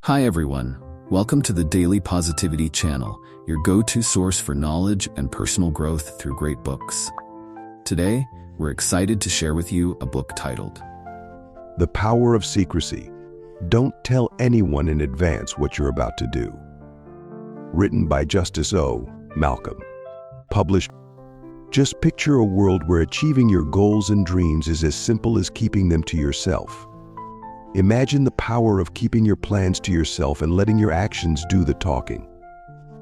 Hi everyone, welcome to the Daily Positivity channel, your go-to source for knowledge and personal growth through great books. Today, we're excited to share with you a book titled, The Power of Secrecy. Don't tell anyone in advance what you're about to do. Written by Justice O. Malcolm. Published. Just picture a world where achieving your goals and dreams is as simple as keeping them to yourself. Imagine the power of keeping your plans to yourself and letting your actions do the talking.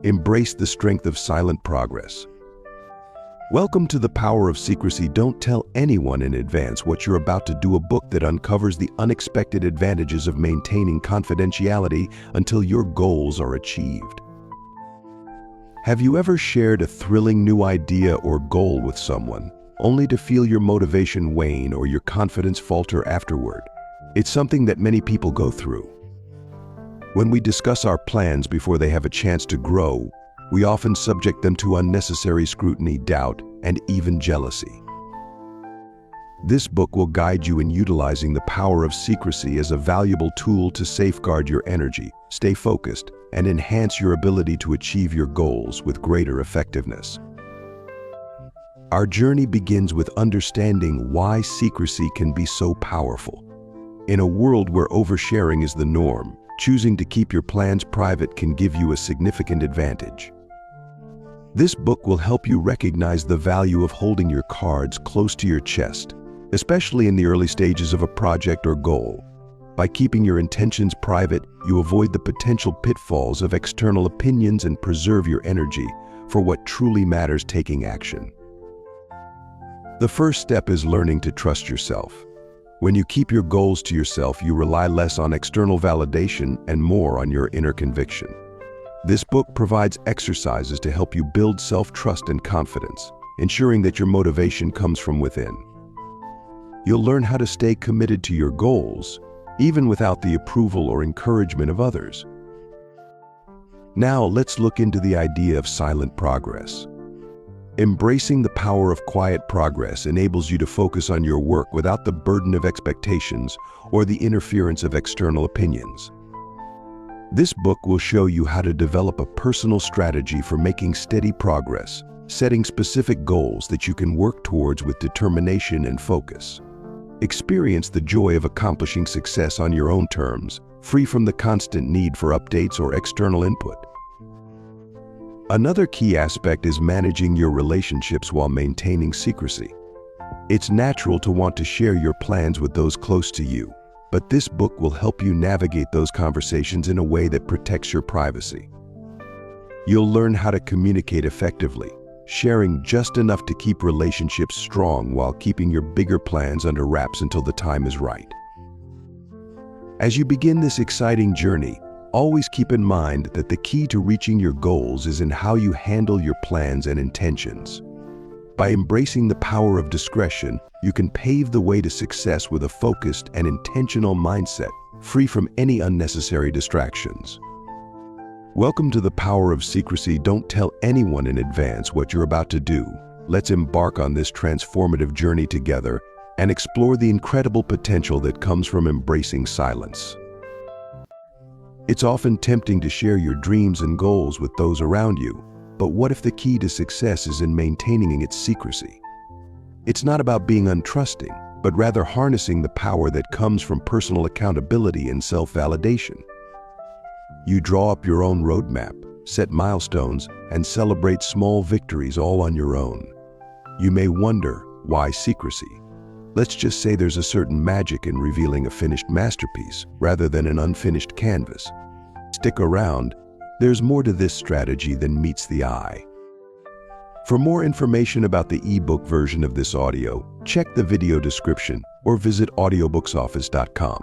Embrace the strength of silent progress. Welcome to The Power of Secrecy. Don't tell anyone in advance what you're about to do, a book that uncovers the unexpected advantages of maintaining confidentiality until your goals are achieved. Have you ever shared a thrilling new idea or goal with someone, only to feel your motivation wane or your confidence falter afterward? It's something that many people go through. When we discuss our plans before they have a chance to grow, we often subject them to unnecessary scrutiny, doubt, and even jealousy. This book will guide you in utilizing the power of secrecy as a valuable tool to safeguard your energy, stay focused, and enhance your ability to achieve your goals with greater effectiveness. Our journey begins with understanding why secrecy can be so powerful. In a world where oversharing is the norm, choosing to keep your plans private can give you a significant advantage. This book will help you recognize the value of holding your cards close to your chest, especially in the early stages of a project or goal. By keeping your intentions private, you avoid the potential pitfalls of external opinions and preserve your energy for what truly matters: taking action. The first step is learning to trust yourself. When you keep your goals to yourself, you rely less on external validation and more on your inner conviction. This book provides exercises to help you build self-trust and confidence, ensuring that your motivation comes from within. You'll learn how to stay committed to your goals, even without the approval or encouragement of others. Now, let's look into the idea of silent progress. Embracing the power of quiet progress enables you to focus on your work without the burden of expectations or the interference of external opinions. This book will show you how to develop a personal strategy for making steady progress, setting specific goals that you can work towards with determination and focus. Experience the joy of accomplishing success on your own terms, free from the constant need for updates or external input. Another key aspect is managing your relationships while maintaining secrecy. It's natural to want to share your plans with those close to you, but this book will help you navigate those conversations in a way that protects your privacy. You'll learn how to communicate effectively, sharing just enough to keep relationships strong while keeping your bigger plans under wraps until the time is right. As you begin this exciting journey, always keep in mind that the key to reaching your goals is in how you handle your plans and intentions. By embracing the power of discretion, you can pave the way to success with a focused and intentional mindset, free from any unnecessary distractions. Welcome to The Power of Secrecy. Don't tell anyone in advance what you're about to do. Let's embark on this transformative journey together and explore the incredible potential that comes from embracing silence. It's often tempting to share your dreams and goals with those around you, but what if the key to success is in maintaining its secrecy? It's not about being untrusting, but rather harnessing the power that comes from personal accountability and self-validation. You draw up your own roadmap, set milestones, and celebrate small victories all on your own. You may wonder, why secrecy? Let's just say there's a certain magic in revealing a finished masterpiece rather than an unfinished canvas. Stick around, there's more to this strategy than meets the eye. For more information about the ebook version of this audio, check the video description or visit audiobooksoffice.com.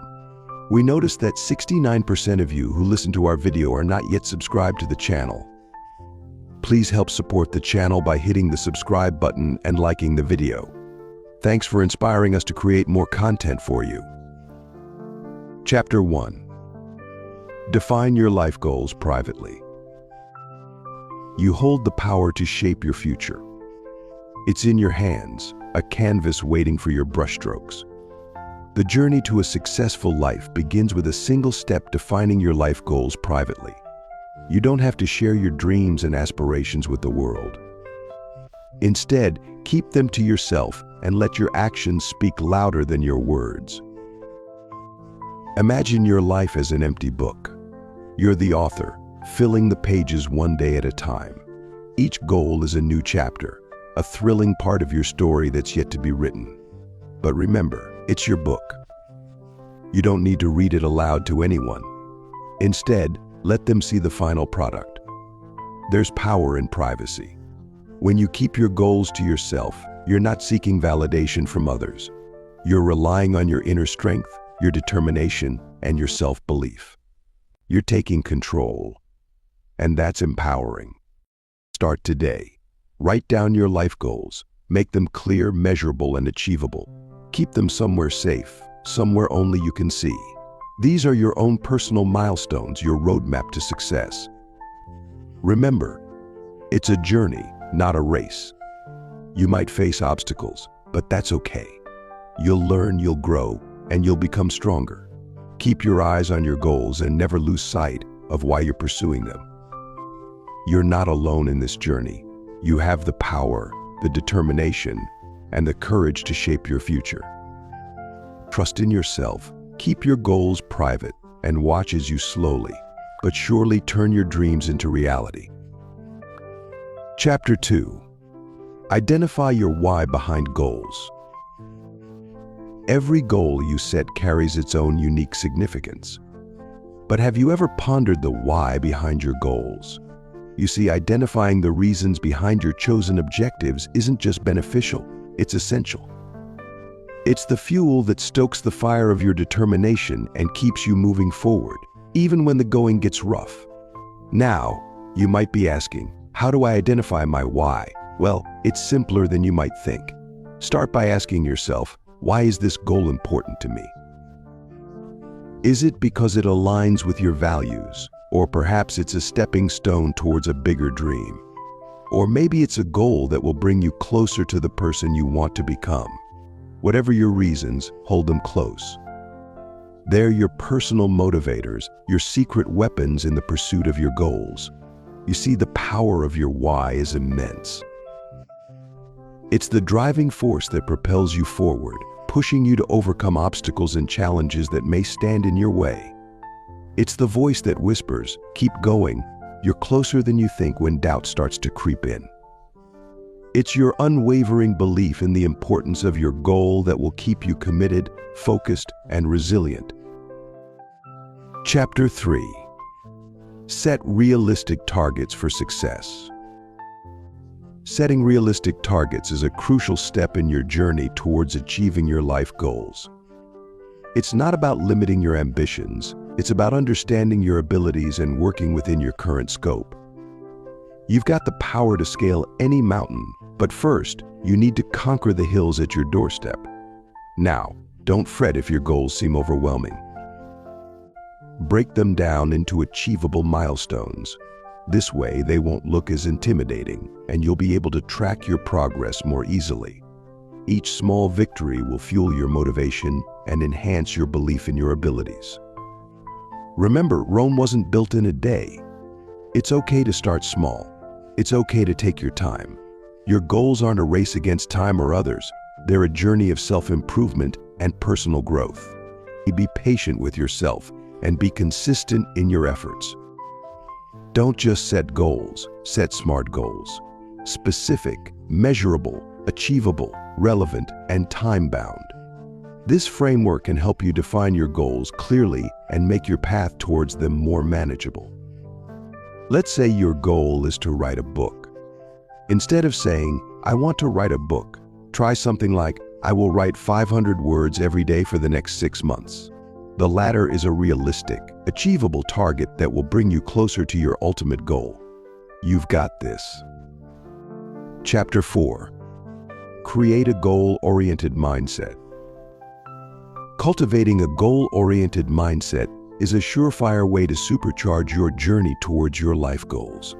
We noticed that 69% of you who listen to our video are not yet subscribed to the channel. Please help support the channel by hitting the subscribe button and liking the video. Thanks for inspiring us to create more content for you. Chapter 1. Define your life goals privately. You hold the power to shape your future. It's in your hands, a canvas waiting for your brushstrokes. The journey to a successful life begins with a single step: defining your life goals privately. You don't have to share your dreams and aspirations with the world. Instead, keep them to yourself and let your actions speak louder than your words. Imagine your life as an empty book. You're the author, filling the pages one day at a time. Each goal is a new chapter, a thrilling part of your story that's yet to be written. But remember, it's your book. You don't need to read it aloud to anyone. Instead, let them see the final product. There's power in privacy. When you keep your goals to yourself, you're not seeking validation from others. You're relying on your inner strength, your determination, and your self-belief. You're taking control, and that's empowering. Start today. Write down your life goals. Make them clear, measurable, and achievable. Keep them somewhere safe, somewhere only you can see. These are your own personal milestones, your roadmap to success. Remember, it's a journey, not a race. You might face obstacles, but that's okay. You'll learn, you'll grow, and you'll become stronger. Keep your eyes on your goals and never lose sight of why you're pursuing them. You're not alone in this journey. You have the power, the determination, and the courage to shape your future. Trust in yourself, keep your goals private, and watch as you slowly, but surely turn your dreams into reality. Chapter 2. Identify your why behind goals. Every goal you set carries its own unique significance. But have you ever pondered the why behind your goals? You see, identifying the reasons behind your chosen objectives isn't just beneficial, it's essential. It's the fuel that stokes the fire of your determination and keeps you moving forward, even when the going gets rough. Now, you might be asking, how do I identify my why? Well, it's simpler than you might think. Start by asking yourself, why is this goal important to me? Is it because it aligns with your values? Or perhaps it's a stepping stone towards a bigger dream? Or maybe it's a goal that will bring you closer to the person you want to become. Whatever your reasons, hold them close. They're your personal motivators, your secret weapons in the pursuit of your goals. You see, the power of your why is immense. It's the driving force that propels you forward, pushing you to overcome obstacles and challenges that may stand in your way. It's the voice that whispers, keep going, you're closer than you think when doubt starts to creep in. It's your unwavering belief in the importance of your goal that will keep you committed, focused, and resilient. Chapter 3. Set realistic targets for success. Setting realistic targets is a crucial step in your journey towards achieving your life goals. It's not about limiting your ambitions, it's about understanding your abilities and working within your current scope. You've got the power to scale any mountain, but first, you need to conquer the hills at your doorstep. Now, don't fret if your goals seem overwhelming. Break them down into achievable milestones. This way, they won't look as intimidating, and you'll be able to track your progress more easily. Each small victory will fuel your motivation and enhance your belief in your abilities. Remember, Rome wasn't built in a day. It's okay to start small. It's okay to take your time. Your goals aren't a race against time or others. They're a journey of self-improvement and personal growth. Be patient with yourself and be consistent in your efforts. Don't just set goals, set SMART goals. Specific, measurable, achievable, relevant, and time-bound. This framework can help you define your goals clearly and make your path towards them more manageable. Let's say your goal is to write a book. Instead of saying, I want to write a book, try something like, I will write 500 words every day for the next 6 months. The latter is a realistic, achievable target that will bring you closer to your ultimate goal. You've got this. Chapter 4. Create a goal-oriented mindset. Cultivating a goal-oriented mindset is a surefire way to supercharge your journey towards your life goals.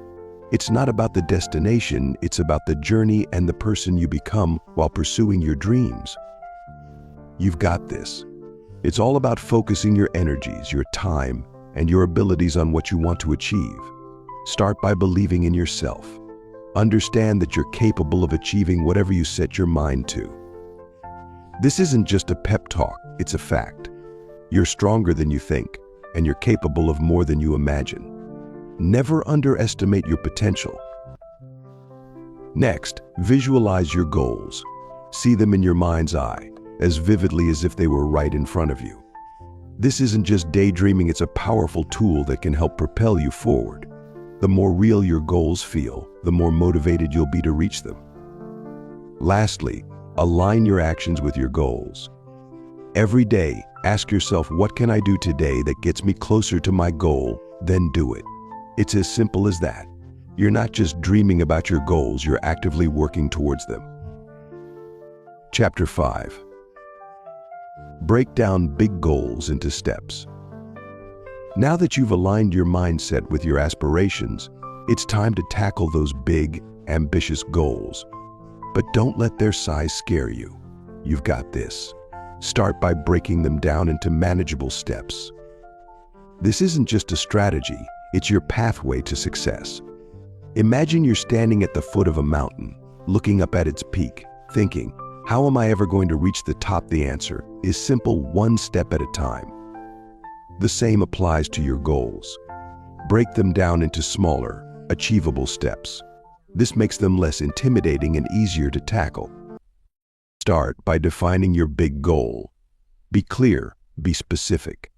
It's not about the destination, it's about the journey and the person you become while pursuing your dreams. You've got this. It's all about focusing your energies, your time, and your abilities on what you want to achieve. Start by believing in yourself. Understand that you're capable of achieving whatever you set your mind to. This isn't just a pep talk, it's a fact. You're stronger than you think, and you're capable of more than you imagine. Never underestimate your potential. Next, visualize your goals. See them in your mind's eye, as vividly as if they were right in front of you. This isn't just daydreaming, it's a powerful tool that can help propel you forward. The more real your goals feel, the more motivated you'll be to reach them. Lastly, align your actions with your goals. Every day, ask yourself, what can I do today that gets me closer to my goal? Then do it. It's as simple as that. You're not just dreaming about your goals, you're actively working towards them. Chapter 5. Break down big goals into steps. Now that you've aligned your mindset with your aspirations, it's time to tackle those big, ambitious goals. But don't let their size scare you. You've got this. Start by breaking them down into manageable steps. This isn't just a strategy, it's your pathway to success. Imagine you're standing at the foot of a mountain, looking up at its peak, thinking, how am I ever going to reach the top? The answer is simple: one step at a time. The same applies to your goals. Break them down into smaller, achievable steps. This makes them less intimidating and easier to tackle. Start by defining your big goal. Be clear, be specific.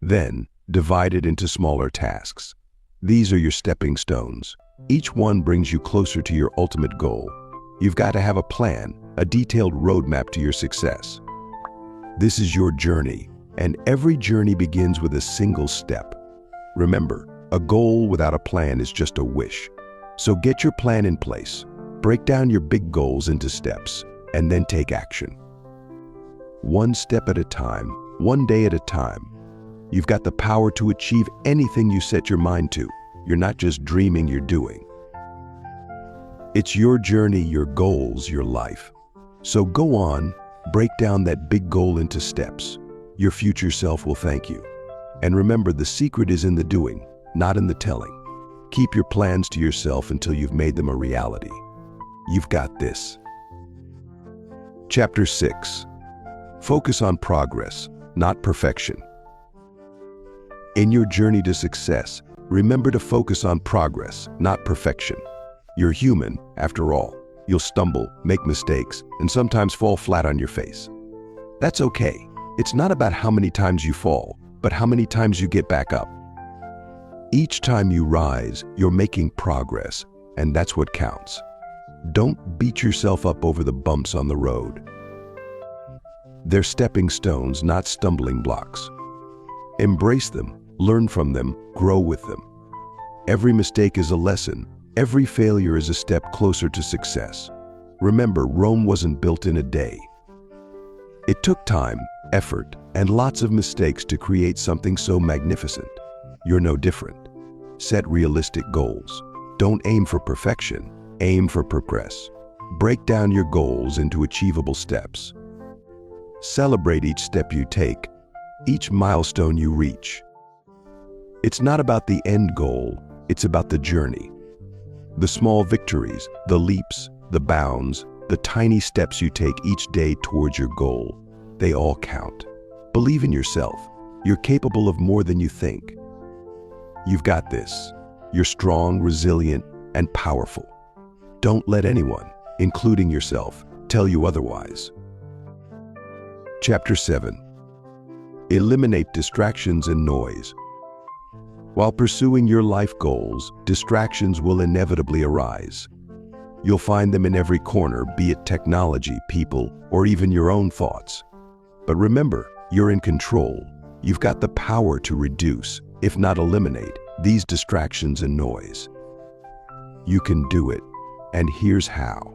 Then, divide it into smaller tasks. These are your stepping stones. Each one brings you closer to your ultimate goal. You've got to have a plan, a detailed roadmap to your success. This is your journey, and every journey begins with a single step. Remember, a goal without a plan is just a wish. So get your plan in place. Break down your big goals into steps, and then take action. One step at a time, one day at a time. You've got the power to achieve anything you set your mind to. You're not just dreaming, you're doing. It's your journey, your goals, your life. So go on, break down that big goal into steps. Your future self will thank you. And remember, the secret is in the doing, not in the telling. Keep your plans to yourself until you've made them a reality. You've got this. Chapter 6. Focus on progress, not perfection. In your journey to success, remember to focus on progress, not perfection. You're human, after all. You'll stumble, make mistakes, and sometimes fall flat on your face. That's okay. It's not about how many times you fall, but how many times you get back up. Each time you rise, you're making progress, and that's what counts. Don't beat yourself up over the bumps on the road. They're stepping stones, not stumbling blocks. Embrace them, learn from them, grow with them. Every mistake is a lesson. Every failure is a step closer to success. Remember, Rome wasn't built in a day. It took time, effort, and lots of mistakes to create something so magnificent. You're no different. Set realistic goals. Don't aim for perfection. Aim for progress. Break down your goals into achievable steps. Celebrate each step you take, each milestone you reach. It's not about the end goal, it's about the journey. The small victories, the leaps, the bounds, the tiny steps you take each day towards your goal, they all count. Believe in yourself. You're capable of more than you think. You've got this. You're strong, resilient, and powerful. Don't let anyone, including yourself, tell you otherwise. Chapter 7. Eliminate distractions and noise. While pursuing your life goals, distractions will inevitably arise. You'll find them in every corner, be it technology, people, or even your own thoughts. But remember, you're in control. You've got the power to reduce, if not eliminate, these distractions and noise. You can do it, and here's how.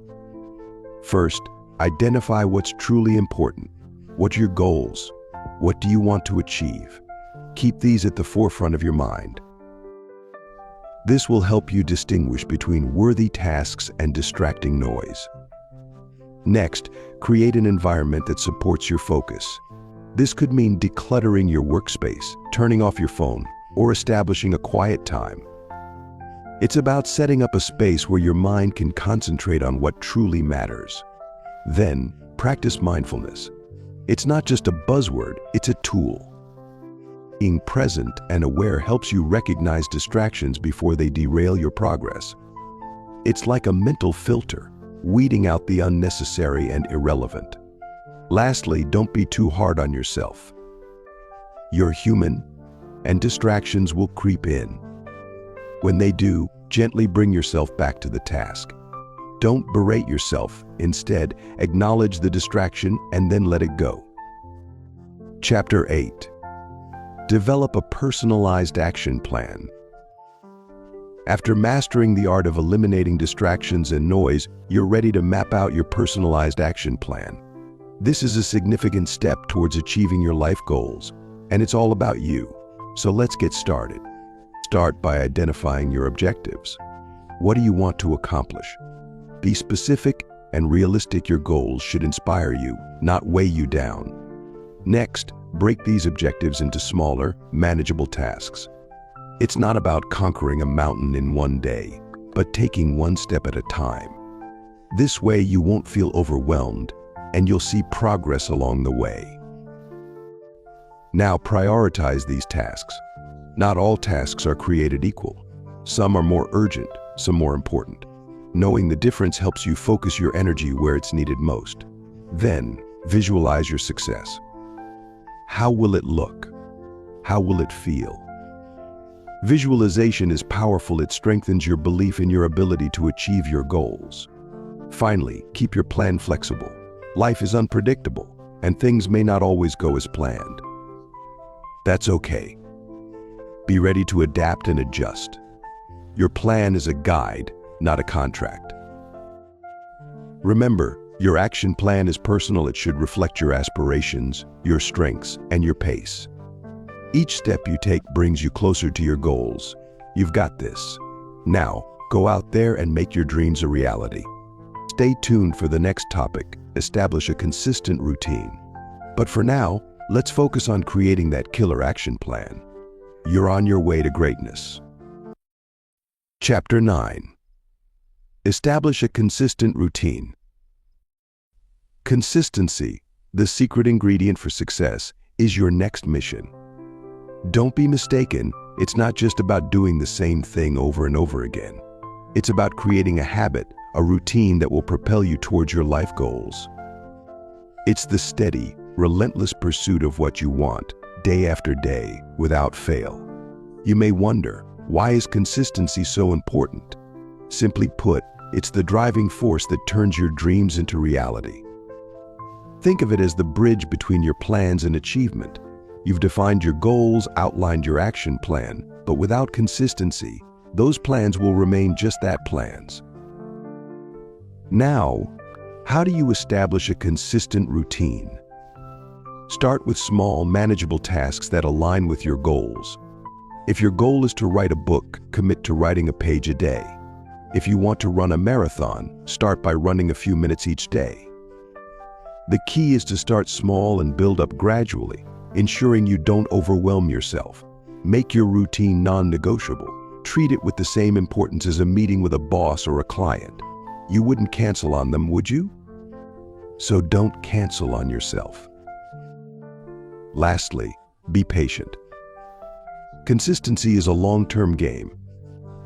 First, identify what's truly important. What are your goals? What do you want to achieve? Keep these at the forefront of your mind. This will help you distinguish between worthy tasks and distracting noise. Next, create an environment that supports your focus. This could mean decluttering your workspace, turning off your phone, or establishing a quiet time. It's about setting up a space where your mind can concentrate on what truly matters. Then, practice mindfulness. It's not just a buzzword, it's a tool. Being present and aware helps you recognize distractions before they derail your progress. It's like a mental filter, weeding out the unnecessary and irrelevant. Lastly, don't be too hard on yourself. You're human, and distractions will creep in. When they do, gently bring yourself back to the task. Don't berate yourself. Instead, acknowledge the distraction and then let it go. Chapter 8. Develop a personalized action plan. After mastering the art of eliminating distractions and noise, you're ready to map out your personalized action plan. This is a significant step towards achieving your life goals, and it's all about you. So let's get started. Start by identifying your objectives. What do you want to accomplish? Be specific and realistic. Your goals should inspire you, not weigh you down. Next, break these objectives into smaller, manageable tasks. It's not about conquering a mountain in one day, but taking one step at a time. This way you won't feel overwhelmed, and you'll see progress along the way. Now prioritize these tasks. Not all tasks are created equal. Some are more urgent, some more important. Knowing the difference helps you focus your energy where it's needed most. Then, visualize your success. How will it look? How will it feel? Visualization is powerful. It strengthens your belief in your ability to achieve your goals. Finally, keep your plan flexible. Life is unpredictable, and things may not always go as planned. That's okay. Be ready to adapt and adjust. Your plan is a guide, not a contract. Remember, your action plan is personal. It should reflect your aspirations, your strengths, and your pace. Each step you take brings you closer to your goals. You've got this. Now, go out there and make your dreams a reality. Stay tuned for the next topic. Establish a consistent routine. But for now, let's focus on creating that killer action plan. You're on your way to greatness. Chapter 9. Establish a consistent routine. Consistency, the secret ingredient for success, is your next mission. Don't be mistaken, it's not just about doing the same thing over and over again. It's about creating a habit, a routine that will propel you towards your life goals. It's the steady, relentless pursuit of what you want, day after day, without fail. You may wonder, why is consistency so important? Simply put, it's the driving force that turns your dreams into reality. Think of it as the bridge between your plans and achievement. You've defined your goals, outlined your action plan, but without consistency, those plans will remain just that, plans. Now, how do you establish a consistent routine? Start with small, manageable tasks that align with your goals. If your goal is to write a book, commit to writing a page a day. If you want to run a marathon, start by running a few minutes each day. The key is to start small and build up gradually, ensuring you don't overwhelm yourself. Make your routine non-negotiable. Treat it with the same importance as a meeting with a boss or a client. You wouldn't cancel on them, would you? So don't cancel on yourself. Lastly, be patient. Consistency is a long-term game.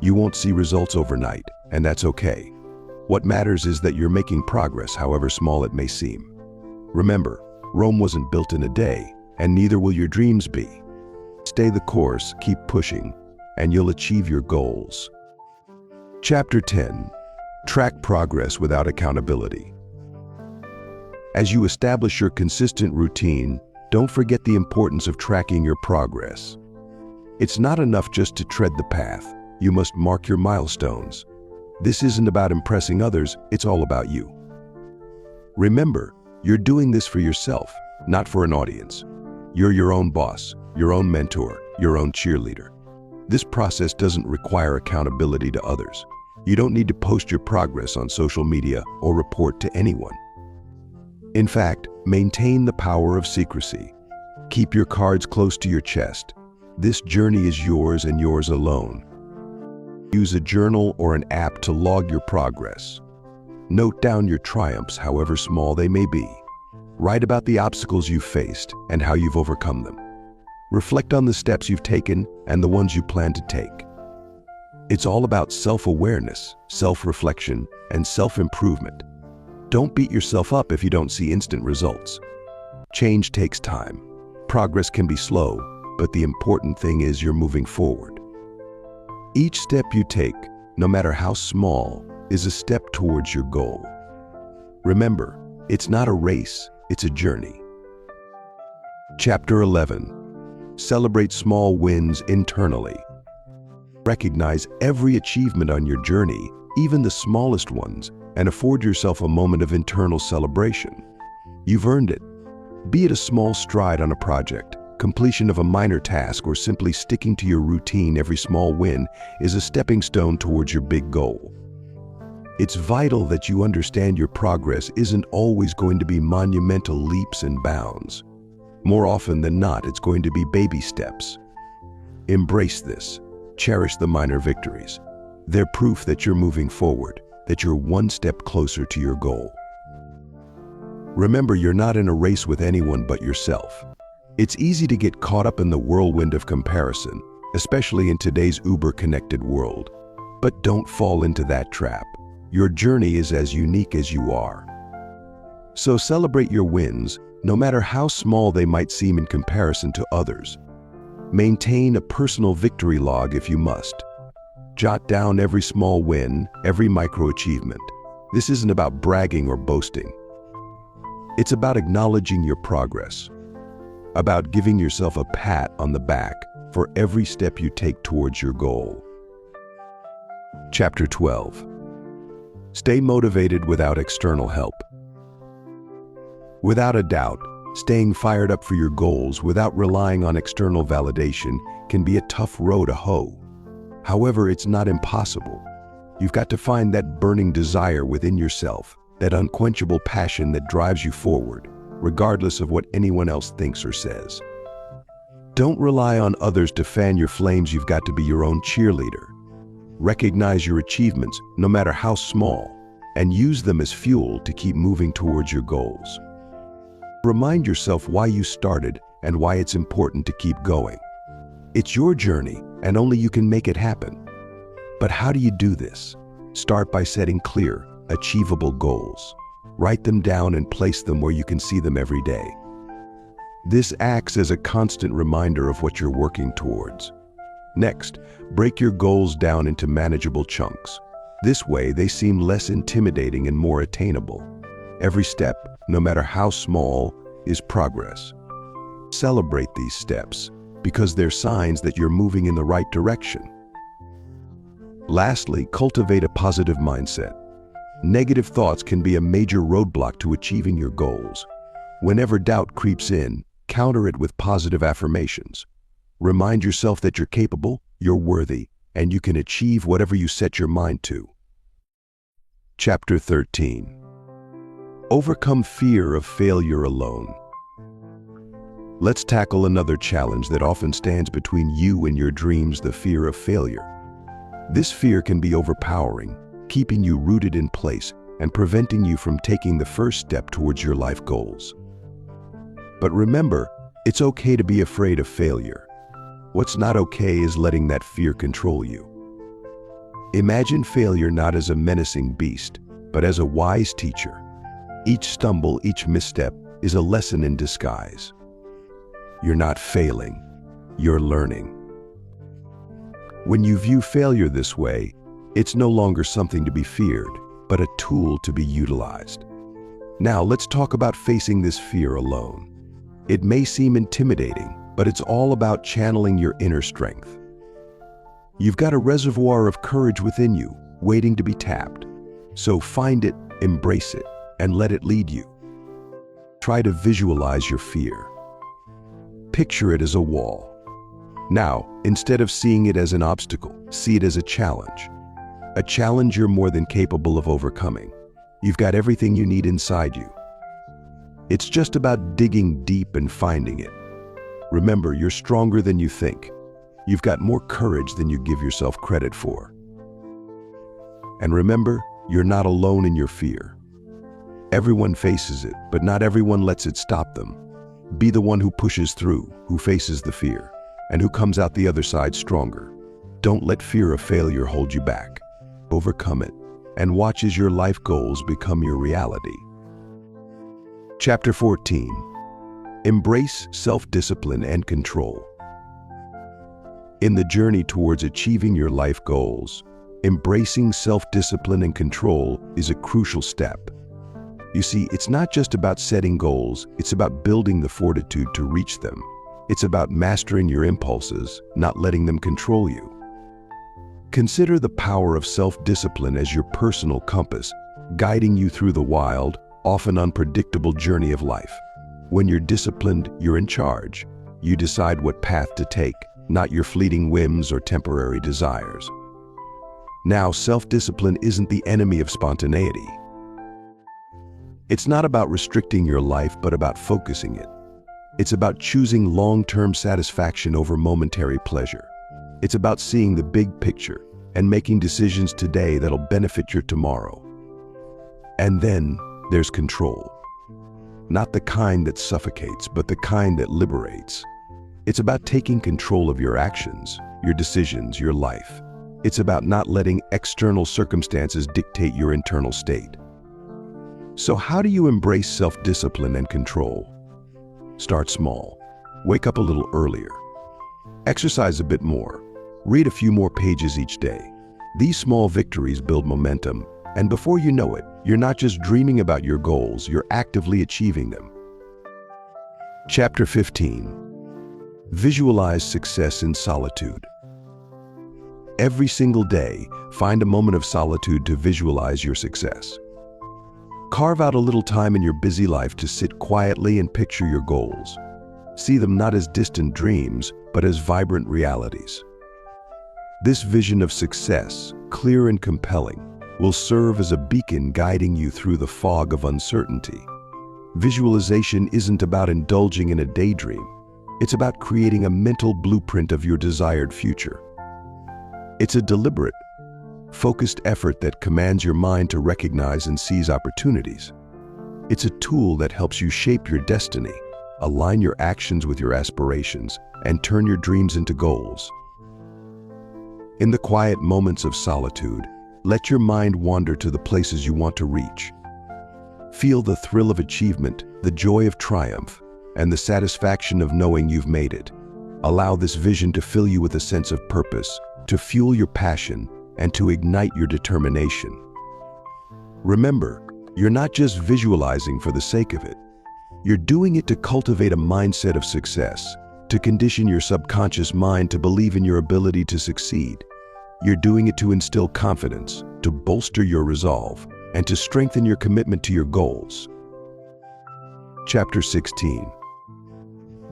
You won't see results overnight, and that's okay. What matters is that you're making progress, however small it may seem. Remember, Rome wasn't built in a day, and neither will your dreams be. Stay the course, keep pushing, and you'll achieve your goals. Chapter 10. Track progress without accountability. As you establish your consistent routine, don't forget the importance of tracking your progress. It's not enough just to tread the path. You must mark your milestones. This isn't about impressing others, it's all about you. Remember, you're doing this for yourself, not for an audience. You're your own boss, your own mentor, your own cheerleader. This process doesn't require accountability to others. You don't need to post your progress on social media or report to anyone. In fact, maintain the power of secrecy. Keep your cards close to your chest. This journey is yours and yours alone. Use a journal or an app to log your progress. Note down your triumphs, however small they may be. Write about the obstacles you've faced and how you've overcome them. Reflect on the steps you've taken and the ones you plan to take. It's all about self-awareness, self-reflection, and self-improvement. Don't beat yourself up if you don't see instant results. Change takes time. Progress can be slow, but the important thing is you're moving forward. Each step you take, no matter how small, is a step towards your goal. Remember, it's not a race, it's a journey. Chapter 11. Celebrate small wins internally. Recognize every achievement on your journey, even the smallest ones, and afford yourself a moment of internal celebration. You've earned it. Be it a small stride on a project, completion of a minor task, or simply sticking to your routine, every small win is a stepping stone towards your big goal. It's vital that you understand your progress isn't always going to be monumental leaps and bounds. More often than not, it's going to be baby steps. Embrace this. Cherish the minor victories. They're proof that you're moving forward, that you're one step closer to your goal. Remember, you're not in a race with anyone but yourself. It's easy to get caught up in the whirlwind of comparison, especially in today's uber-connected world. But don't fall into that trap. Your journey is as unique as you are. So celebrate your wins, no matter how small they might seem in comparison to others. Maintain a personal victory log if you must. Jot down every small win, every micro-achievement. This isn't about bragging or boasting. It's about acknowledging your progress, about giving yourself a pat on the back for every step you take towards your goal. Chapter 12. Stay motivated without external help. Without a doubt, staying fired up for your goals without relying on external validation can be a tough row to hoe. However, it's not impossible. You've got to find that burning desire within yourself, that unquenchable passion that drives you forward, regardless of what anyone else thinks or says. Don't rely on others to fan your flames. You've got to be your own cheerleader. Recognize your achievements, no matter how small, and use them as fuel to keep moving towards your goals. Remind yourself why you started and why it's important to keep going. It's your journey, and only you can make it happen. But how do you do this? Start by setting clear, achievable goals. Write them down and place them where you can see them every day. This acts as a constant reminder of what you're working towards. Next, break your goals down into manageable chunks. This way, they seem less intimidating and more attainable. Every step, no matter how small, is progress. Celebrate these steps, because they're signs that you're moving in the right direction. Lastly, cultivate a positive mindset. Negative thoughts can be a major roadblock to achieving your goals. Whenever doubt creeps in, counter it with positive affirmations. Remind yourself that you're capable, you're worthy, and you can achieve whatever you set your mind to. Chapter 13. Overcome fear of failure alone. Let's tackle another challenge that often stands between you and your dreams: the fear of failure. This fear can be overpowering, keeping you rooted in place and preventing you from taking the first step towards your life goals. But remember, it's okay to be afraid of failure. What's not okay is letting that fear control you. Imagine failure not as a menacing beast, but as a wise teacher. Each stumble, each misstep is a lesson in disguise. You're not failing, you're learning. When you view failure this way, it's no longer something to be feared, but a tool to be utilized. Now let's talk about facing this fear alone. It may seem intimidating, but it's all about channeling your inner strength. You've got a reservoir of courage within you, waiting to be tapped. So find it, embrace it, and let it lead you. Try to visualize your fear. Picture it as a wall. Now, instead of seeing it as an obstacle, see it as a challenge. A challenge you're more than capable of overcoming. You've got everything you need inside you. It's just about digging deep and finding it. Remember, you're stronger than you think. You've got more courage than you give yourself credit for. And remember, you're not alone in your fear. Everyone faces it, but not everyone lets it stop them. Be the one who pushes through, who faces the fear, and who comes out the other side stronger. Don't let fear of failure hold you back. Overcome it, and watch as your life goals become your reality. Chapter 14. Embrace self-discipline and control. In the journey towards achieving your life goals, embracing self-discipline and control is a crucial step. You see, it's not just about setting goals, it's about building the fortitude to reach them. It's about mastering your impulses, not letting them control you. Consider the power of self-discipline as your personal compass, guiding you through the wild, often unpredictable journey of life. When you're disciplined, you're in charge. You decide what path to take, not your fleeting whims or temporary desires. Now, self-discipline isn't the enemy of spontaneity. It's not about restricting your life, but about focusing it. It's about choosing long-term satisfaction over momentary pleasure. It's about seeing the big picture and making decisions today that'll benefit your tomorrow. And then there's control. Not the kind that suffocates, but the kind that liberates. It's about taking control of your actions, your decisions, your life. It's about not letting external circumstances dictate your internal state. So how do you embrace self-discipline and control? Start small. Wake up a little earlier. Exercise a bit more. Read a few more pages each day. These small victories build momentum, and before you know it, you're not just dreaming about your goals, you're actively achieving them. Chapter 15. Visualize success in solitude. Every single day, find a moment of solitude to visualize your success. Carve out a little time in your busy life to sit quietly and picture your goals. See them not as distant dreams, but as vibrant realities. This vision of success, clear and compelling, will serve as a beacon guiding you through the fog of uncertainty. Visualization isn't about indulging in a daydream. It's about creating a mental blueprint of your desired future. It's a deliberate, focused effort that commands your mind to recognize and seize opportunities. It's a tool that helps you shape your destiny, align your actions with your aspirations, and turn your dreams into goals. In the quiet moments of solitude, let your mind wander to the places you want to reach. Feel the thrill of achievement, the joy of triumph, and the satisfaction of knowing you've made it. Allow this vision to fill you with a sense of purpose, to fuel your passion, and to ignite your determination. Remember, you're not just visualizing for the sake of it. You're doing it to cultivate a mindset of success, to condition your subconscious mind to believe in your ability to succeed. You're doing it to instill confidence, to bolster your resolve, and to strengthen your commitment to your goals. Chapter 16.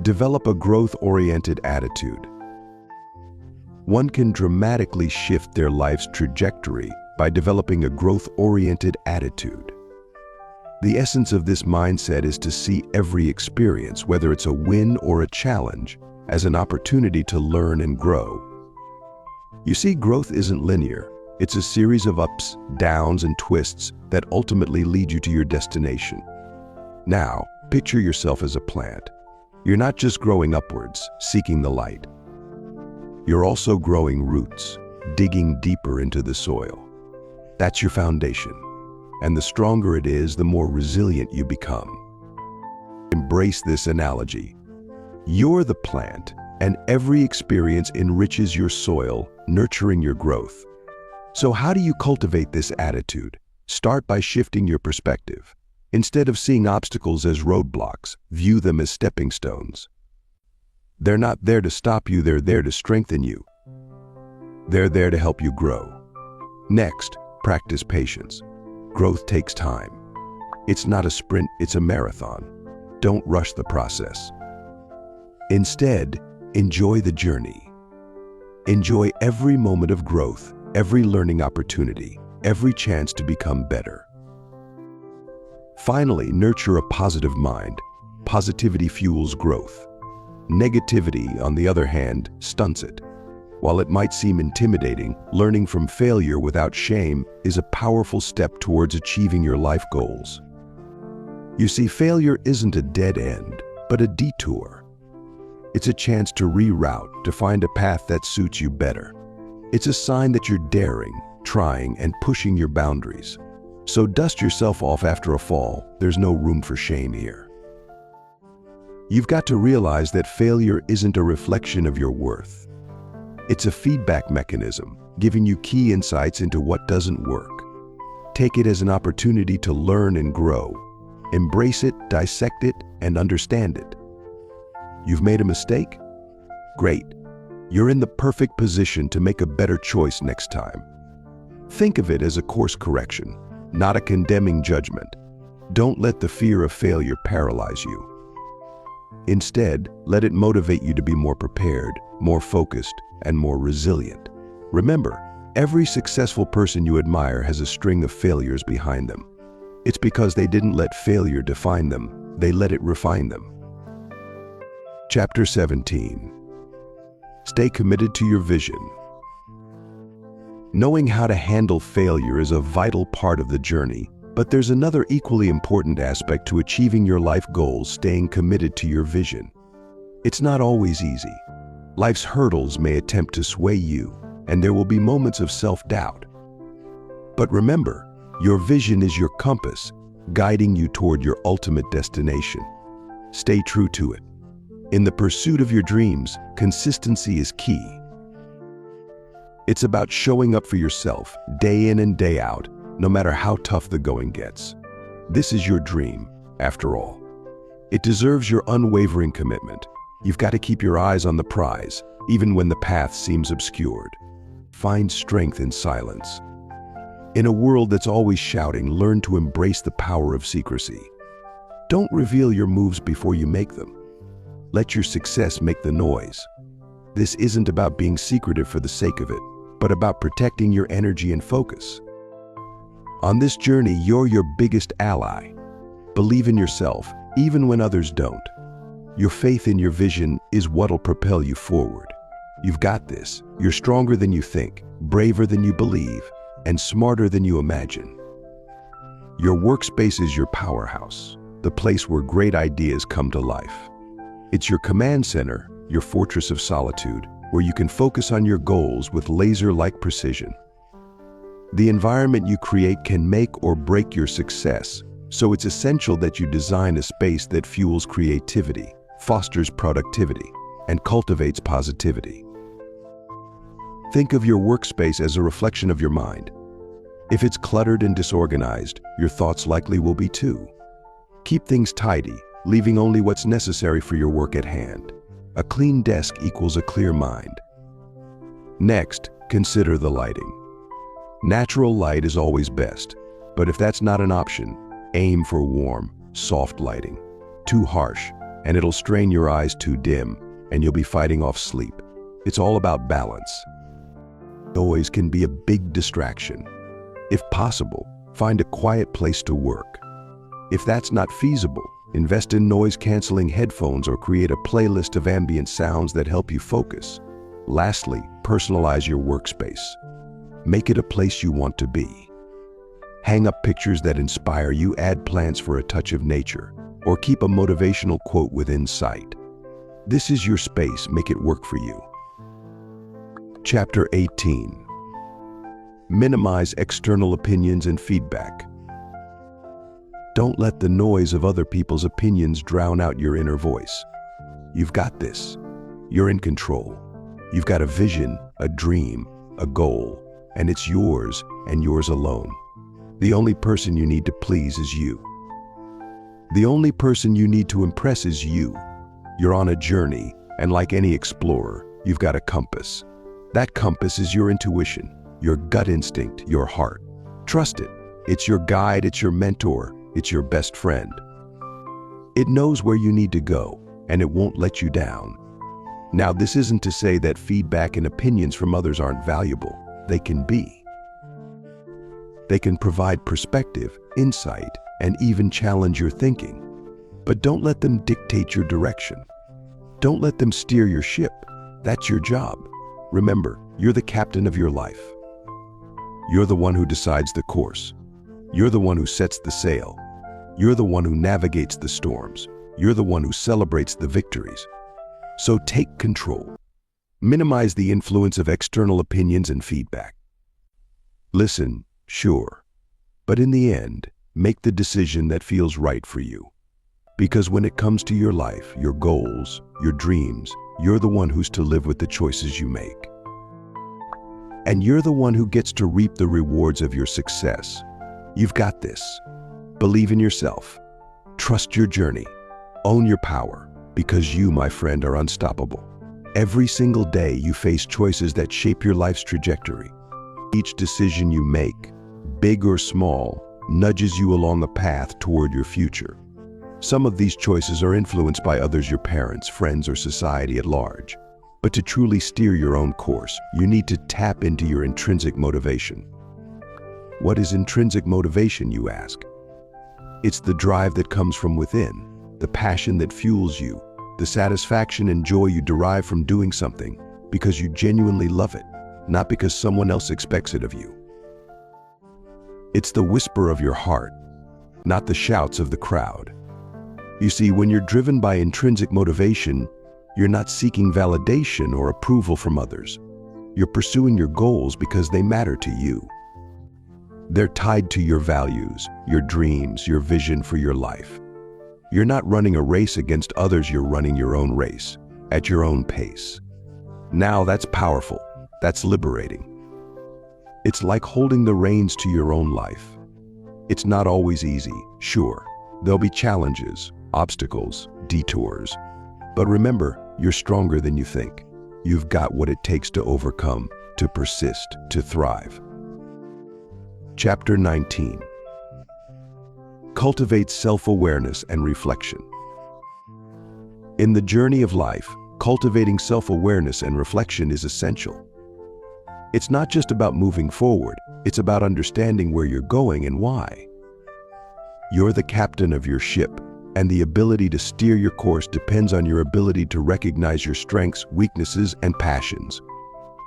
Develop a growth-oriented attitude. One can dramatically shift their life's trajectory by developing a growth-oriented attitude. The essence of this mindset is to see every experience, whether it's a win or a challenge, as an opportunity to learn and grow. You see, growth isn't linear. It's a series of ups, downs, and twists that ultimately lead you to your destination. Now, picture yourself as a plant. You're not just growing upwards, seeking the light. You're also growing roots, digging deeper into the soil. That's your foundation. And the stronger it is, the more resilient you become. Embrace this analogy. You're the plant, and every experience enriches your soil, nurturing your growth. So how do you cultivate this attitude? Start by shifting your perspective. Instead of seeing obstacles as roadblocks, view them as stepping stones. They're not there to stop you, they're there to strengthen you. They're there to help you grow. Next, practice patience. Growth takes time. It's not a sprint, it's a marathon. Don't rush the process. Instead, enjoy the journey. Enjoy every moment of growth, every learning opportunity, every chance to become better. Finally, nurture a positive mind. Positivity fuels growth. Negativity, on the other hand, stunts it. While it might seem intimidating, learning from failure without shame is a powerful step towards achieving your life goals. You see, failure isn't a dead end, but a detour. It's a chance to reroute, to find a path that suits you better. It's a sign that you're daring, trying, and pushing your boundaries. So dust yourself off after a fall. There's no room for shame here. You've got to realize that failure isn't a reflection of your worth. It's a feedback mechanism, giving you key insights into what doesn't work. Take it as an opportunity to learn and grow. Embrace it, dissect it, and understand it. You've made a mistake? Great. You're in the perfect position to make a better choice next time. Think of it as a course correction, not a condemning judgment. Don't let the fear of failure paralyze you. Instead, let it motivate you to be more prepared, more focused, and more resilient. Remember, every successful person you admire has a string of failures behind them. It's because they didn't let failure define them, they let it refine them. Chapter 17. Stay committed to your vision. Knowing how to handle failure is a vital part of the journey, but there's another equally important aspect to achieving your life goals: staying committed to your vision. It's not always easy. Life's hurdles may attempt to sway you, and there will be moments of self-doubt. But remember, your vision is your compass, guiding you toward your ultimate destination. Stay true to it. In the pursuit of your dreams, consistency is key. It's about showing up for yourself, day in and day out, no matter how tough the going gets. This is your dream, after all. It deserves your unwavering commitment. You've got to keep your eyes on the prize, even when the path seems obscured. Find strength in silence. In a world that's always shouting, learn to embrace the power of secrecy. Don't reveal your moves before you make them. Let your success make the noise. This isn't about being secretive for the sake of it, but about protecting your energy and focus. On this journey, you're your biggest ally. Believe in yourself, even when others don't. Your faith in your vision is what'll propel you forward. You've got this. You're stronger than you think, braver than you believe, and smarter than you imagine. Your workspace is your powerhouse, the place where great ideas come to life. It's your command center, your fortress of solitude, where you can focus on your goals with laser-like precision. The environment you create can make or break your success, so it's essential that you design a space that fuels creativity, fosters productivity, and cultivates positivity. Think of your workspace as a reflection of your mind. If it's cluttered and disorganized, your thoughts likely will be too. Keep things tidy, leaving only what's necessary for your work at hand. A clean desk equals a clear mind. Next, consider the lighting. Natural light is always best, but if that's not an option, aim for warm, soft lighting. Too harsh, and it'll strain your eyes. Too dim, and you'll be fighting off sleep. It's all about balance. Noise can be a big distraction. If possible, find a quiet place to work. If that's not feasible, invest in noise-canceling headphones or create a playlist of ambient sounds that help you focus. Lastly, personalize your workspace. Make it a place you want to be. Hang up pictures that inspire you, add plants for a touch of nature, or keep a motivational quote within sight. This is your space, make it work for you. Chapter 18. Minimize external opinions and feedback. Don't let the noise of other people's opinions drown out your inner voice. You've got this. You're in control. You've got a vision, a dream, a goal, and it's yours and yours alone. The only person you need to please is you. The only person you need to impress is you. You're on a journey, and like any explorer, you've got a compass. That compass is your intuition, your gut instinct, your heart. Trust it. It's your guide, it's your mentor, it's your best friend. It knows where you need to go, and it won't let you down. Now, this isn't to say that feedback and opinions from others aren't valuable. They can be. They can provide perspective, insight, and even challenge your thinking. But don't let them dictate your direction. Don't let them steer your ship. That's your job. Remember, you're the captain of your life. You're the one who decides the course. You're the one who sets the sail. You're the one who navigates the storms. You're the one who celebrates the victories. So take control. Minimize the influence of external opinions and feedback. Listen, sure, but in the end, make the decision that feels right for you. Because when it comes to your life, your goals, your dreams, you're the one who's to live with the choices you make. And you're the one who gets to reap the rewards of your success. You've got this. Believe in yourself. Trust your journey. Own your power, because you, my friend, are unstoppable. Every single day you face choices that shape your life's trajectory. Each decision you make, big or small, nudges you along a path toward your future. Some of these choices are influenced by others, your parents, friends, or society at large. But to truly steer your own course, you need to tap into your intrinsic motivation. What is intrinsic motivation, you ask? It's the drive that comes from within, the passion that fuels you, the satisfaction and joy you derive from doing something because you genuinely love it, not because someone else expects it of you. It's the whisper of your heart, not the shouts of the crowd. You see, when you're driven by intrinsic motivation, you're not seeking validation or approval from others. You're pursuing your goals because they matter to you. They're tied to your values, your dreams, your vision for your life. You're not running a race against others, you're running your own race, at your own pace. Now that's powerful, that's liberating. It's like holding the reins to your own life. It's not always easy, sure. There'll be challenges, obstacles, detours. But remember, you're stronger than you think. You've got what it takes to overcome, to persist, to thrive. Chapter 19. Cultivate self-awareness and reflection. In the journey of life, cultivating self-awareness and reflection is essential. It's not just about moving forward, it's about understanding where you're going and why. You're the captain of your ship, and the ability to steer your course depends on your ability to recognize your strengths, weaknesses, and passions.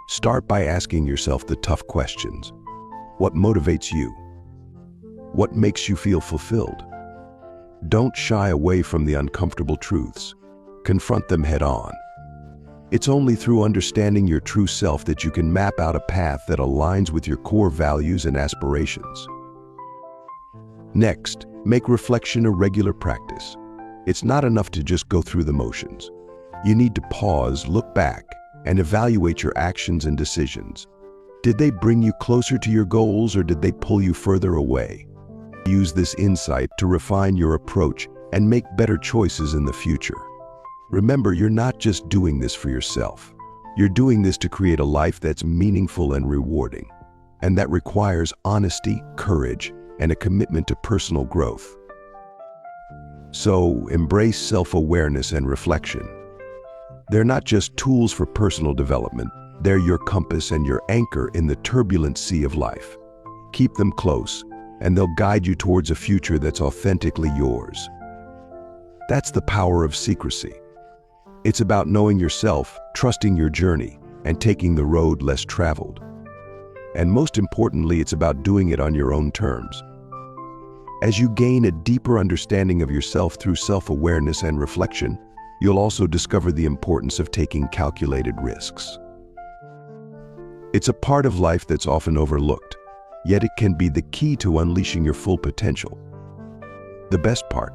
Start by asking yourself the tough questions. What motivates you? What makes you feel fulfilled? Don't shy away from the uncomfortable truths. Confront them head on. It's only through understanding your true self that you can map out a path that aligns with your core values and aspirations. Next, make reflection a regular practice. It's not enough to just go through the motions. You need to pause, look back, and evaluate your actions and decisions. Did they bring you closer to your goals, or did they pull you further away? Use this insight to refine your approach and make better choices in the future. Remember, you're not just doing this for yourself. You're doing this to create a life that's meaningful and rewarding, and that requires honesty, courage, and a commitment to personal growth. So, embrace self-awareness and reflection. They're not just tools for personal development, they're your compass and your anchor in the turbulent sea of life. Keep them close, and they'll guide you towards a future that's authentically yours. That's the power of secrecy. It's about knowing yourself, trusting your journey, and taking the road less traveled. And most importantly, it's about doing it on your own terms. As you gain a deeper understanding of yourself through self-awareness and reflection, you'll also discover the importance of taking calculated risks. It's a part of life that's often overlooked, yet it can be the key to unleashing your full potential. The best part,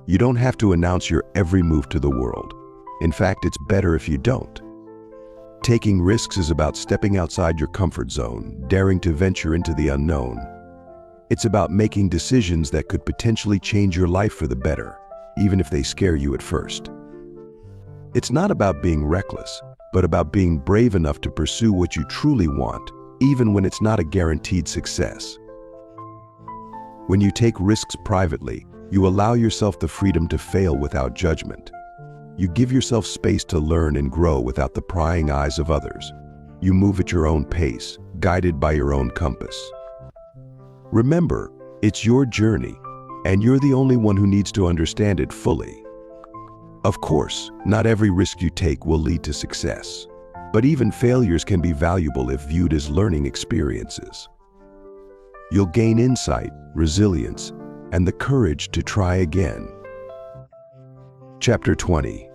you don't have to announce your every move to the world. In fact, it's better if you don't. Taking risks is about stepping outside your comfort zone, daring to venture into the unknown. It's about making decisions that could potentially change your life for the better, even if they scare you at first. It's not about being reckless, but about being brave enough to pursue what you truly want, even when it's not a guaranteed success. When you take risks privately, you allow yourself the freedom to fail without judgment. You give yourself space to learn and grow without the prying eyes of others. You move at your own pace, guided by your own compass. Remember, it's your journey, and you're the only one who needs to understand it fully. Of course, not every risk you take will lead to success, but even failures can be valuable if viewed as learning experiences. You'll gain insight, resilience, and the courage to try again. Chapter 20.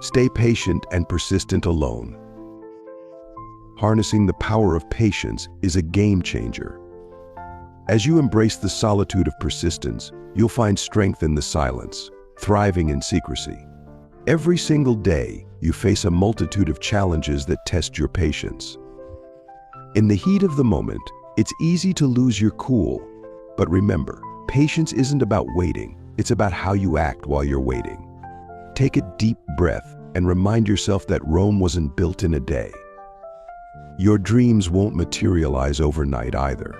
Stay patient and persistent alone. Harnessing the power of patience is a game changer. As you embrace the solitude of persistence, you'll find strength in the silence, thriving in secrecy. Every single day, you face a multitude of challenges that test your patience. In the heat of the moment, it's easy to lose your cool. But remember, patience isn't about waiting, it's about how you act while you're waiting. Take a deep breath and remind yourself that Rome wasn't built in a day. Your dreams won't materialize overnight either.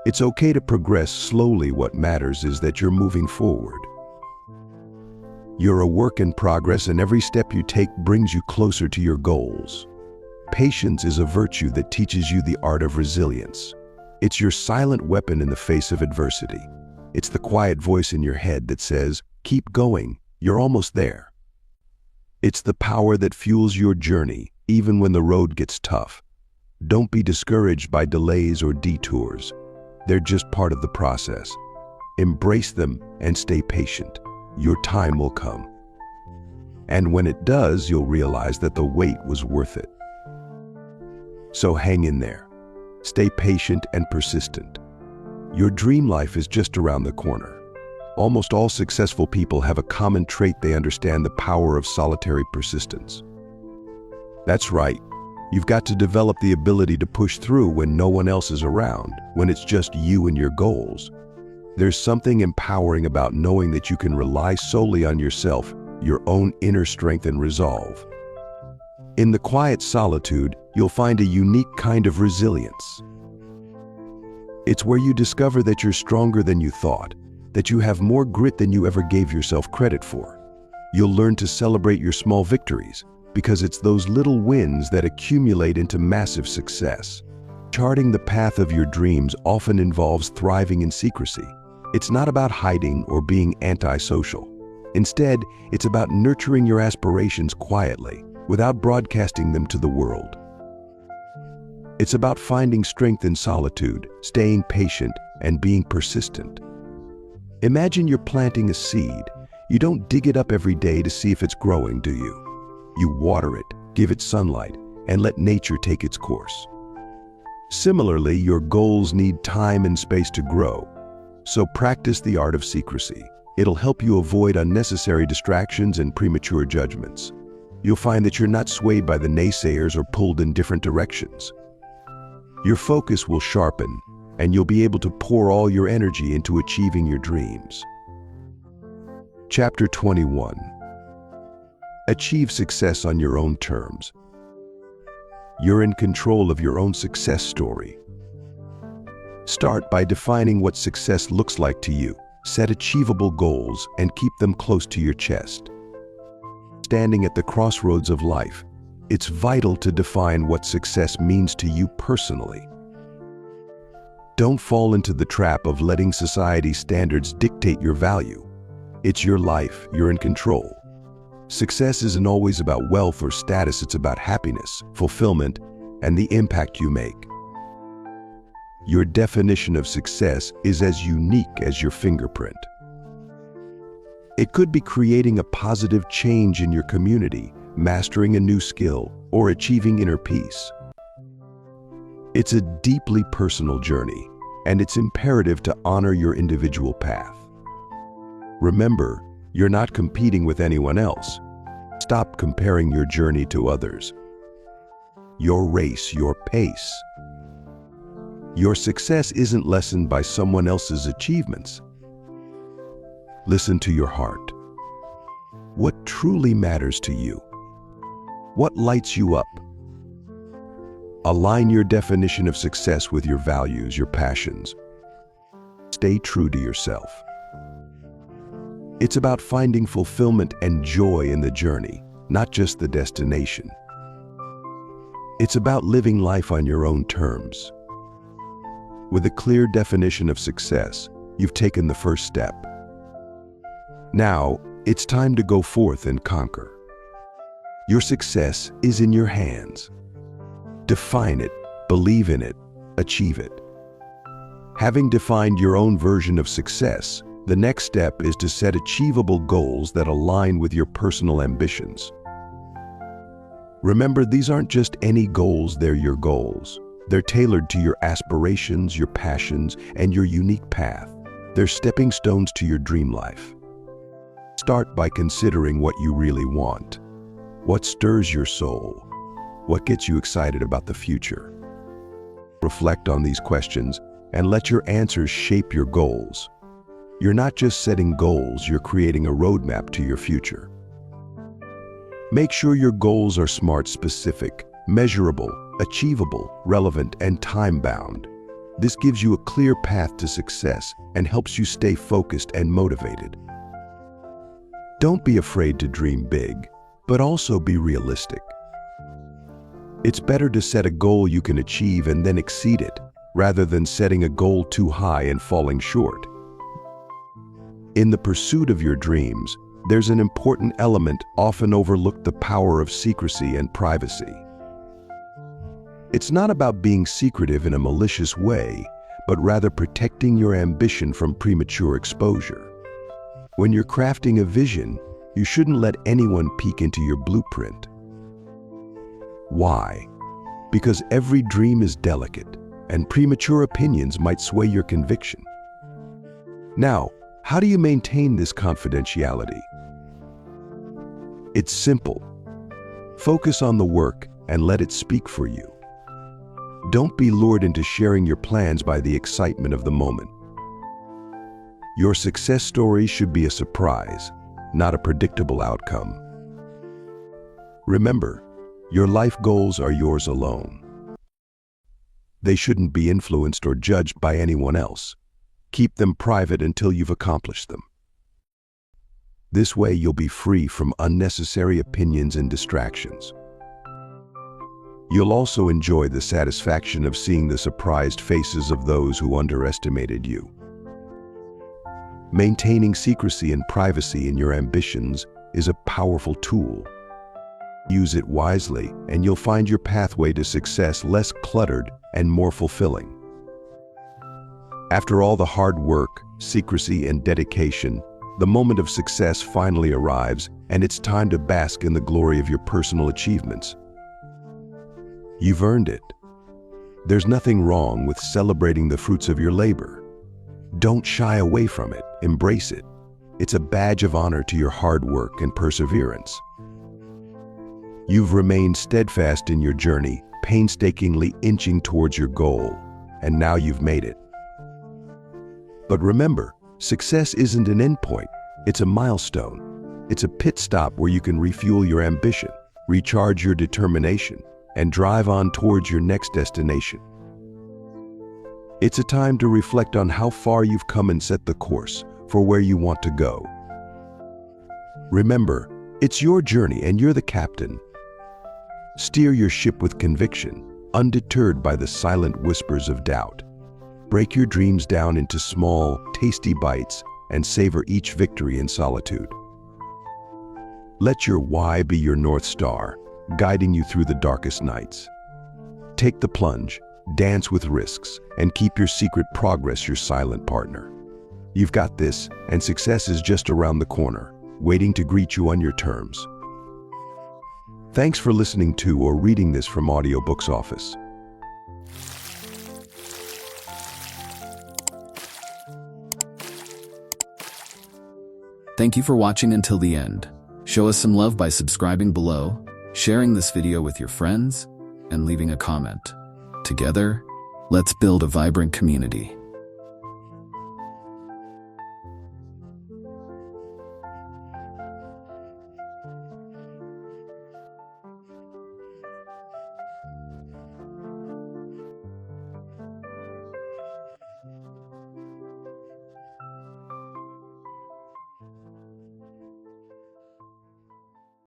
It's okay to progress slowly. What matters is that you're moving forward. You're a work in progress, and every step you take brings you closer to your goals. Patience is a virtue that teaches you the art of resilience. It's your silent weapon in the face of adversity. It's the quiet voice in your head that says, "Keep going, you're almost there." It's the power that fuels your journey, even when the road gets tough. Don't be discouraged by delays or detours. They're just part of the process. Embrace them and stay patient. Your time will come. And when it does, you'll realize that the wait was worth it. So hang in there. Stay patient and persistent. Your dream life is just around the corner. Almost all successful people have a common trait: they understand the power of solitary persistence. That's right. You've got to develop the ability to push through when no one else is around, when it's just you and your goals. There's something empowering about knowing that you can rely solely on yourself, your own inner strength and resolve. In the quiet solitude, you'll find a unique kind of resilience. It's where you discover that you're stronger than you thought, that you have more grit than you ever gave yourself credit for. You'll learn to celebrate your small victories, because it's those little wins that accumulate into massive success. Charting the path of your dreams often involves thriving in secrecy. It's not about hiding or being antisocial. Instead, it's about nurturing your aspirations quietly, without broadcasting them to the world. It's about finding strength in solitude, staying patient, and being persistent. Imagine you're planting a seed. You don't dig it up every day to see if it's growing, do you? You water it, give it sunlight, and let nature take its course. Similarly, your goals need time and space to grow. So practice the art of secrecy. It'll help you avoid unnecessary distractions and premature judgments. You'll find that you're not swayed by the naysayers or pulled in different directions. Your focus will sharpen, and you'll be able to pour all your energy into achieving your dreams. Chapter 21. Achieve success on your own terms. You're in control of your own success story. Start by defining what success looks like to you. Set achievable goals and keep them close to your chest. Standing at the crossroads of life, it's vital to define what success means to you personally. Don't fall into the trap of letting society's standards dictate your value. It's your life, you're in control. Success isn't always about wealth or status, it's about happiness, fulfillment, and the impact you make. Your definition of success is as unique as your fingerprint. It could be creating a positive change in your community, mastering a new skill, or achieving inner peace. It's a deeply personal journey, and it's imperative to honor your individual path. Remember, you're not competing with anyone else. Stop comparing your journey to others. Your race, your pace. Your success isn't lessened by someone else's achievements. Listen to your heart. What truly matters to you? What lights you up? Align your definition of success with your values, your passions. Stay true to yourself. It's about finding fulfillment and joy in the journey, not just the destination. It's about living life on your own terms. With a clear definition of success, you've taken the first step. Now, It's time to go forth and conquer. Your success is in your hands. Define it, believe in it, achieve it. Having defined your own version of success, the next step is to set achievable goals that align with your personal ambitions. Remember, these aren't just any goals, they're your goals. They're tailored to your aspirations, your passions, and your unique path. They're stepping stones to your dream life. Start by considering what you really want. What stirs your soul? What gets you excited about the future? Reflect on these questions and let your answers shape your goals. You're not just setting goals, you're creating a roadmap to your future. Make sure your goals are SMART specific, measurable, achievable, relevant, and time-bound. This gives you a clear path to success and helps you stay focused and motivated. Don't be afraid to dream big, but also be realistic. It's better to set a goal you can achieve and then exceed it, rather than setting a goal too high and falling short. In the pursuit of your dreams, there's an important element often overlooked: the power of secrecy and privacy. It's not about being secretive in a malicious way, but rather protecting your ambition from premature exposure. When you're crafting a vision, you shouldn't let anyone peek into your blueprint. Why? Because every dream is delicate, and premature opinions might sway your conviction. Now, how do you maintain this confidentiality? It's simple. Focus on the work and let it speak for you. Don't be lured into sharing your plans by the excitement of the moment. Your success story should be a surprise, not a predictable outcome. Remember, your life goals are yours alone. They shouldn't be influenced or judged by anyone else. Keep them private until you've accomplished them. This way, you'll be free from unnecessary opinions and distractions. You'll also enjoy the satisfaction of seeing the surprised faces of those who underestimated you. Maintaining secrecy and privacy in your ambitions is a powerful tool. Use it wisely, and you'll find your pathway to success less cluttered and more fulfilling. After all the hard work, secrecy, and dedication, the moment of success finally arrives, and it's time to bask in the glory of your personal achievements. You've earned it. There's nothing wrong with celebrating the fruits of your labor. Don't shy away from it, embrace it. It's a badge of honor to your hard work and perseverance. You've remained steadfast in your journey, painstakingly inching towards your goal, and now you've made it. But remember, success isn't an endpoint, it's a milestone. It's a pit stop where you can refuel your ambition, recharge your determination, and drive on towards your next destination. It's a time to reflect on how far you've come and set the course for where you want to go. Remember, it's your journey and you're the captain. Steer your ship with conviction, undeterred by the silent whispers of doubt. Break your dreams down into small, tasty bites and savor each victory in solitude. Let your why be your North Star, guiding you through the darkest nights. Take the plunge, dance with risks, and keep your secret progress your silent partner. You've got this, and success is just around the corner, waiting to greet you on your terms. Thanks for listening to or reading this from Audiobooks Office. Thank you for watching until the end. Show us some love by subscribing below, sharing this video with your friends, and leaving a comment. Together, let's build a vibrant community.